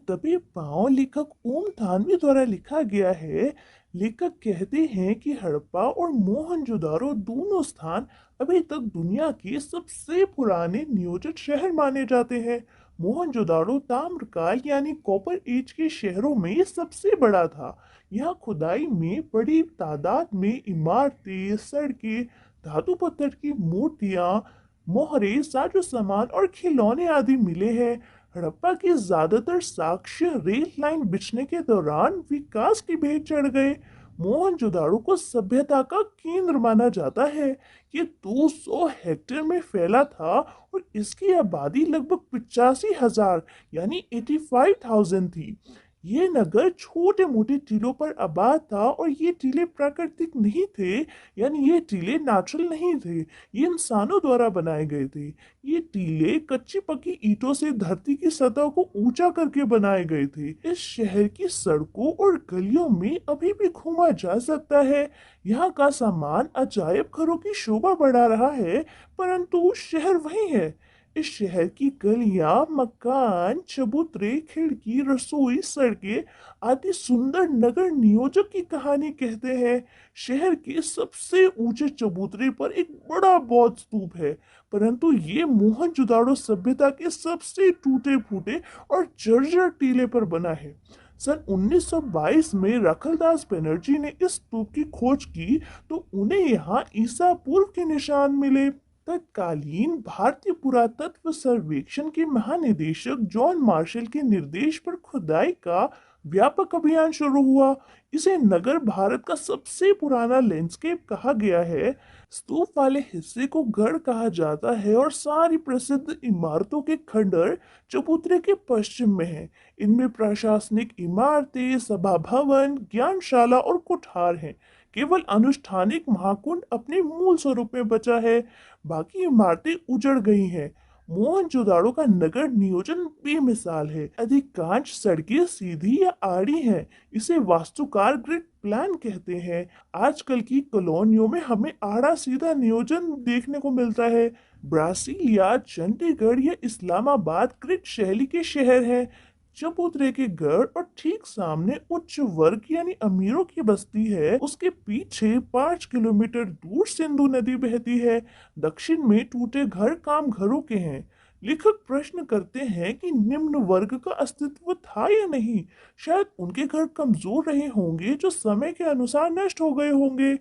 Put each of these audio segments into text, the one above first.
दबे पांव लेखक ओम थानवी द्वारा लिखा गया है। लेखक कहते हैं कि हड़प्पा और मोहनजोदारो दोनों स्थान अभी तक दुनिया के सबसे पुराने नियोजित शहर माने जाते हैं। मोहनजोदारो ताम्रकाल यानी कॉपर एज के शहरों में सबसे बड़ा था। यहाँ खुदाई में बड़ी तादाद में इमारतें, सड़कें, धातु पत्थर की मूर्तियां, मोहरे, साजो सामान और खिलौने आदि मिले हैं। हड़प्पा के ज्यादातर साक्ष्य रेल लाइन बिछने के दौरान विकास की भेंट चढ़ गए। मोहनजोदाड़ो को सभ्यता का केंद्र माना जाता है। ये 200 हेक्टेयर में फैला था और इसकी आबादी लगभग 85,000 यानी 85,000 थी। ये नगर छोटे मोटे टीलों पर आबाद था और ये टीले प्राकृतिक नहीं थे, यानी ये टीले नेचुरल नहीं थे, ये इंसानों द्वारा बनाए गए थे। ये टीले कच्ची पक्की ईंटों से धरती की सतह को ऊंचा करके बनाए गए थे। इस शहर की सड़कों और गलियों में अभी भी घूमा जा सकता है। यहाँ का सामान अजायब घरों की शोभा बढ़ा रहा है, परंतु शहर वही है। इस शहर की गलियां, मकान, चबूतरे, खिड़की, रसोई, सड़कें आदि सुंदर नगर नियोजक की कहानी कहते हैं। शहर के सबसे ऊंचे चबूतरे पर एक बड़ा बौद्ध स्तूप है, परंतु ये मोहनजोदाड़ो सभ्यता के सबसे टूटे फूटे और जर्जर टीले पर बना है। सन 1922 में रखलदास बनर्जी ने इस स्तूप की खोज की तो उन्हें यहाँ ईसा पूर्व के निशान मिले। तत्कालीन भारतीय पुरातत्व सर्वेक्षण के महानिदेशक जॉन मार्शल के निर्देश पर खुदाई का व्यापक अभियान शुरू हुआ। इसे नगर भारत का सबसे पुराना लैंडस्केप कहा गया है। स्तूप वाले हिस्से को गढ़ कहा जाता है और सारी प्रसिद्ध इमारतों के खंडर चबूतरे के पश्चिम में है। इनमें प्रशासनिक इमारतें, सभा भवन, ज्ञानशाला और कुठार हैं। केवल अनुष्ठानिक महाकुंड अपने मूल स्वरूप में बचा है, बाकी इमारतें उजड़ गई हैं। मोहनजोदाड़ो का नगर नियोजन बेमिसाल है। अधिकांश सड़कें सीधी या आड़ी हैं। इसे वास्तुकार ग्रिड प्लान कहते हैं। आजकल की कॉलोनियों में हमें आड़ा सीधा नियोजन देखने को मिलता है। ब्रासीलिया, चंडीगढ़ या इस्लामाबाद ग्रिड शैली के शहर हैं। चबूतरे के गढ़ और ठीक सामने उच्च वर्ग यानी अमीरों की बस्ती है। उसके पीछे 5 किलोमीटर दूर सिंधु नदी बहती है। दक्षिण में टूटे घर काम घरों के हैं। लेखक प्रश्न करते हैं कि निम्न वर्ग का अस्तित्व था या नहीं। शायद उनके घर कमजोर रहे होंगे जो समय के अनुसार नष्ट हो गए होंगे।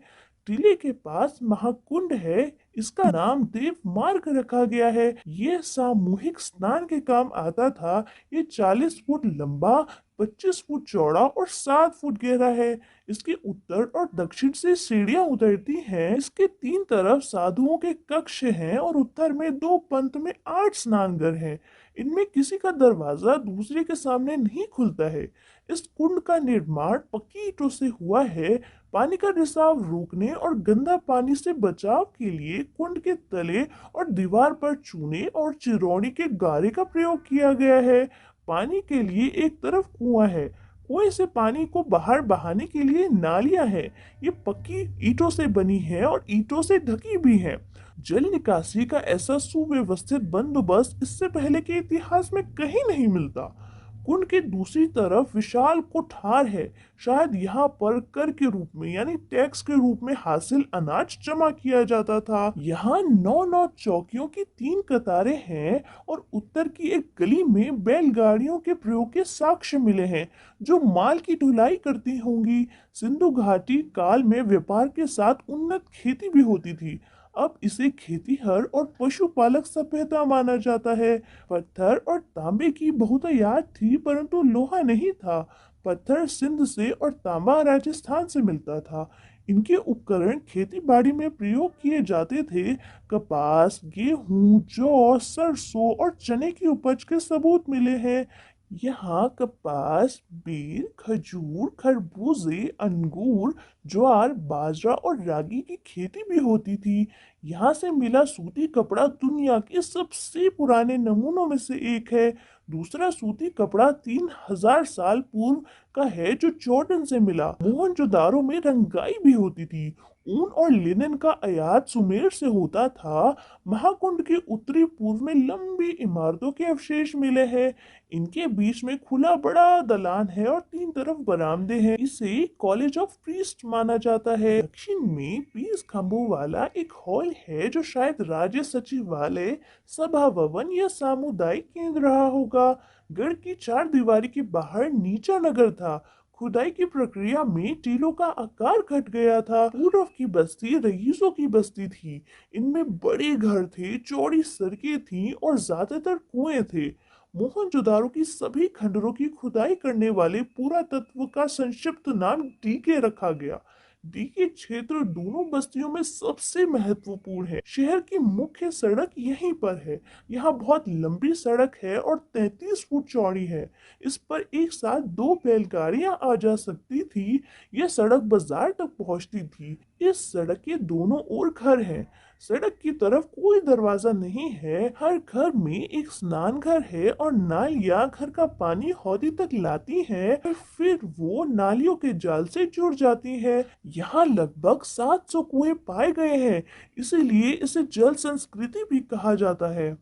टीले के पास महाकुंड है, इसका नाम देव मार्ग रखा गया है। ये सामूहिक स्नान के काम आता था। ये 40 फुट लंबा, 25 फुट चौड़ा और 7 फुट गहरा है। इसके उत्तर और दक्षिण से सीढ़ियां उतरती हैं। इसके 3 तरफ साधुओं के कक्ष हैं और उत्तर में 2 पंथ में 8 स्नानघर हैं। इनमें किसी का दरवाजा दूसरे के सामने नहीं खुलता है। इस कुंड का निर्माण पक्की ईंटों से हुआ है। पानी का रिसाव रोकने और गंदा पानी से बचाव के लिए कुंड के तले और दीवार पर चूने और चिरौनी के गारे का प्रयोग किया गया है। पानी के लिए एक तरफ कुआं है, कुएं से पानी को बाहर बहाने के लिए नालियां हैं। ये पक्की ईंटों से बनी है और ईंटों से ढकी भी है। जल निकासी का ऐसा सुव्यवस्थित बंदोबस्त इससे पहले के इतिहास में कहीं नहीं मिलता। कुंड के दूसरी तरफ विशाल कोठार है। शायद यहाँ पर कर के रूप में यानी टैक्स के रूप में हासिल अनाज जमा किया जाता था। यहाँ 9 चौकियों की 3 कतारें हैं और उत्तर की एक गली में बैलगाड़ियों के प्रयोग के साक्ष्य मिले हैं जो माल की ढुलाई करती होंगी। सिंधु घाटी काल में व्यापार के साथ उन्नत खेती भी होती थी। अब इसे खेतीहर और पशुपालक सभ्यता माना जाता है। पत्थर और तांबे की बहुतायत थी, परंतु लोहा नहीं था। पत्थर सिंध से और तांबा राजस्थान से मिलता था। इनके उपकरण खेती बाड़ी में प्रयोग किए जाते थे। कपास, गेहूं, जौ, सरसों और चने की उपज के सबूत मिले हैं। यहाँ कपास, बेर, खजूर, खरबूजे, अंगूर, ज्वार, बाजरा और रागी की खेती भी होती थी। यहाँ से मिला सूती कपड़ा दुनिया के सबसे पुराने नमूनों में से एक है। दूसरा सूती कपड़ा 3000 साल पूर्व का है जो जॉर्डन से मिला। मोहनजोदारो में रंगाई भी होती थी। ऊन और लिनन का आयात सुमेर से होता था। महाकुंड के उत्तरी पूर्व में लंबी इमारतों के अवशेष मिले हैं। इनके बीच में खुला बड़ा दलान है और 3 तरफ बरामदे हैं। इसे कॉलेज ऑफ प्रीस्ट माना जाता है। दक्षिण में 20 खंभों वाला एक हॉल है जो शायद राज्य सचिवालय, सभा भवन या सामुदायिक केंद्र रहा होगा। गढ़ की 4 दीवारी के बाहर नीचा नगर था। खुदाई की प्रक्रिया में टीलों का आकार घट गया था। पूर्व की बस्ती रईसों की बस्ती थी। इनमें बड़े घर थे, चौड़ी सड़कें थीं और ज्यादातर कुएं थे। मोहनजोदारो की सभी खंडरों की खुदाई करने वाले पुरातत्व का संक्षिप्त नाम डीके रखा गया। डीके क्षेत्र दोनों बस्तियों में सबसे महत्वपूर्ण है। शहर की मुख्य सड़क यहीं पर है। यहाँ बहुत लंबी सड़क है और 33 फुट चौड़ी है। इस पर एक साथ 2 बैलगाड़ियां आ जा सकती थी। यह सड़क बाजार तक पहुंचती थी। इस सड़क के दोनों ओर घर हैं। सड़क की तरफ कोई दरवाजा नहीं है। हर घर में एक स्नान घर है और नालियां घर का पानी हौदी तक लाती हैं और फिर वो नालियों के जाल से जुड़ जाती है। यहाँ लगभग 700 कुएं पाए गए हैं, इसीलिए इसे जल संस्कृति भी कहा जाता है।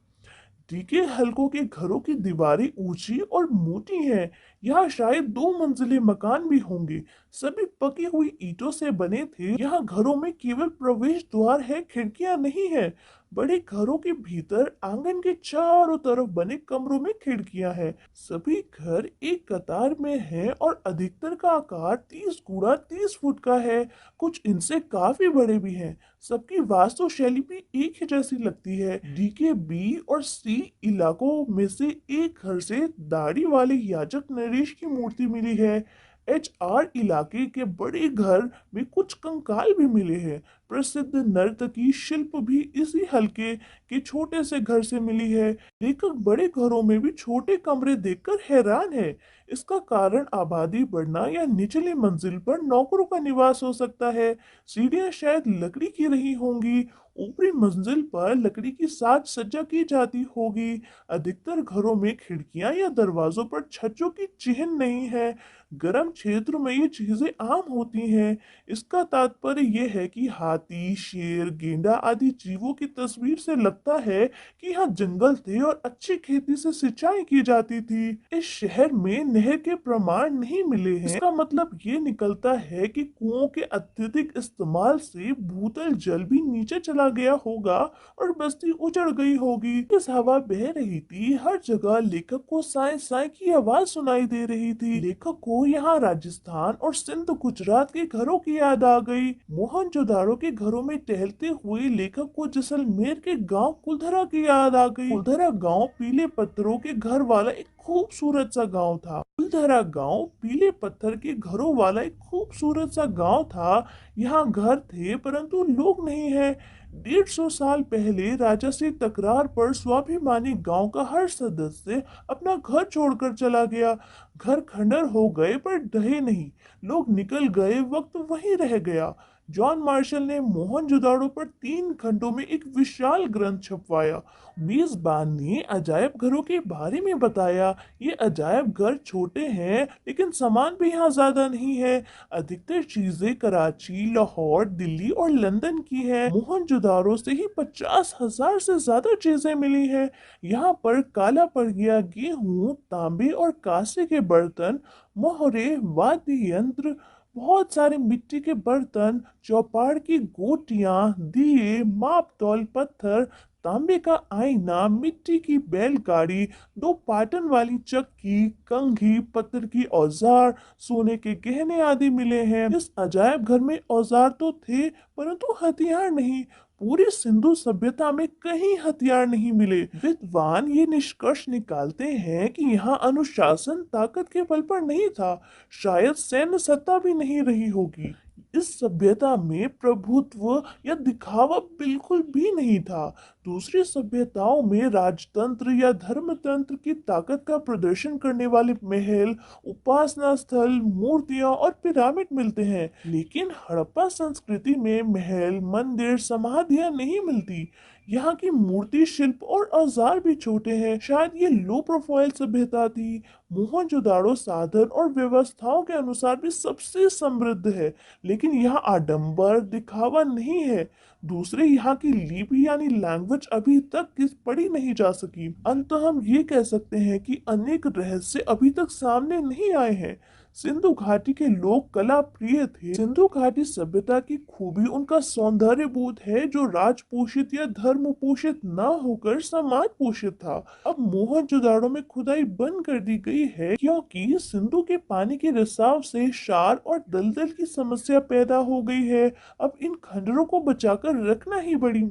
टीके हलकों के घरों की दीवारें ऊंची और मोटी हैं। यहाँ शायद 2 मंजिले मकान भी होंगे। सभी पकी हुई ईंटों से बने थे। यहाँ घरों में केवल प्रवेश द्वार है, खिड़कियां नहीं है। बड़े घरों के भीतर आंगन के चारों तरफ बने कमरों में खिड़कियां हैं। सभी घर एक कतार में हैं और अधिकतर का आकार 30 गुणा 30 फुट का है। कुछ इनसे काफी बड़े भी हैं। सबकी वास्तुशैली भी एक ही जैसी लगती है। डी के बी और सी इलाकों में से एक घर से दाढ़ी वाले याजक नरेश की मूर्ति मिली है। HR इलाके के बड़े घर में कुछ कंकाल भी मिले हैं। प्रसिद्ध नर्तकी शिल्प भी इसी हल्के के छोटे से घर से मिली है। लेखक बड़े घरों में भी छोटे कमरे देखकर हैरान है। इसका कारण आबादी बढ़ना या निचली मंजिल पर नौकरों का निवास हो सकता है। सीढ़ियां शायद लकड़ी की रही होंगी। ऊपरी मंजिल पर लकड़ी की साज सज्जा की जाती होगी। अधिकतर घरों में खिड़कियां या दरवाजों पर छज्जों की चिन्ह नहीं है। गर्म क्षेत्र में ये चीजें आम होती हैं। इसका तात्पर्य यह है कि हाथी, शेर, गेंडा आदि जीवों की तस्वीर से लगता है कि यहाँ जंगल थे और अच्छी खेती से सिंचाई की जाती थी। इस शहर में नहर के प्रमाण नहीं मिले हैं। इसका मतलब ये निकलता है कि कुओं के अत्यधिक इस्तेमाल से भूतल जल भी नीचे चला गया होगा और बस्ती उजड़ गई होगी। इस हवा बह रही थी। हर जगह लेखक को साय साय की आवाज सुनाई दे रही थी। लेखक को यहाँ राजस्थान और सिंध गुजरात के घरों की याद आ गई। मोहनजोदाड़ो के घरों में टहलते हुए लेखक को जैसलमेर के गांव कुलधरा की याद आ गई। कुलधरा गांव पीले पत्थरों के घर वाला एक खूबसूरत सा गांव था। कुलधरा गांव पीले पत्थर के घरों वाला एक खूबसूरत सा गांव था। यहाँ घर थे परंतु लोग नहीं है। 150 साल पहले राजा से तकरार पर स्वाभिमानी गांव का हर सदस्य अपना घर छोड़कर चला गया। घर खंडर हो गए पर ढहे नहीं। लोग निकल गए, वक्त वहीं रह गया। जॉन मार्शल ने मोहनजोदाड़ो पर 3 खंडों में एक विशाल ग्रंथ छपवाया। मेजबान ने अजायब घरों के बारे में बताया। ये अजायब घर छोटे हैं लेकिन सामान भी यहाँ ज्यादा नहीं है। अधिकतर चीजें कराची, लाहौर, दिल्ली और लंदन की है। मोहनजोदाड़ो से ही 50,000 से ज्यादा चीजें मिली हैं। यहाँ पर काला पड़ गया गेहूं, तांबे और कांसे के बर्तन, मोहरे, वाद्य यंत्र, बहुत सारे मिट्टी के बर्तन, चौपाड़ की गोटियां, दिए, माप तौल पत्थर, तांबे का आईना, मिट्टी की बैलगाड़ी, 2 पाटन वाली चक्की, कंघी, पत्थर की औजार, सोने के गहने आदि मिले हैं। इस अजायब घर में औजार तो थे परंतु हथियार नहीं। पूरी सिंधु सभ्यता में कहीं हथियार नहीं मिले। विद्वान ये निष्कर्ष निकालते हैं कि यहाँ अनुशासन ताकत के बल पर नहीं था। शायद सैन्य सत्ता भी नहीं रही होगी। इस सभ्यता में प्रभुत्व या दिखावा बिल्कुल भी नहीं था। दूसरी सभ्यताओं में राजतंत्र या धर्मतंत्र की ताकत का प्रदर्शन करने वाले महल, उपासना स्थल, मूर्तियां और पिरामिड मिलते हैं, लेकिन हड़प्पा संस्कृति में महल, मंदिर, समाधियां नहीं मिलती। यहाँ की मूर्ति शिल्प और औजार भी छोटे हैं। शायद ये लो प्रोफाइल सभ्यता थी। मोहनजोदाड़ो साधन और व्यवस्थाओं के अनुसार भी सबसे समृद्ध है, लेकिन यहाँ आडंबर दिखावा नहीं है। दूसरे, यहाँ की लिपि यानी लैंग्वेज अभी तक किस पढ़ी नहीं जा सकी। अंत हम ये कह सकते हैं कि अनेक रहस्य अभी तक सामने नहीं आए हैं। सिंधु घाटी के लोग कला प्रिय थे। सिंधु घाटी सभ्यता की खूबी उनका सौंदर्य बोध है, जो राज पोषित या धर्म पोषित न होकर समाज पोषित था। अब मोहनजोदाड़ो में खुदाई बंद कर दी गई है, क्योंकि सिंधु के पानी के रिसाव से क्षार और दलदल की समस्या पैदा हो गई है। अब इन खंडरों को बचाकर रखना ही बड़ी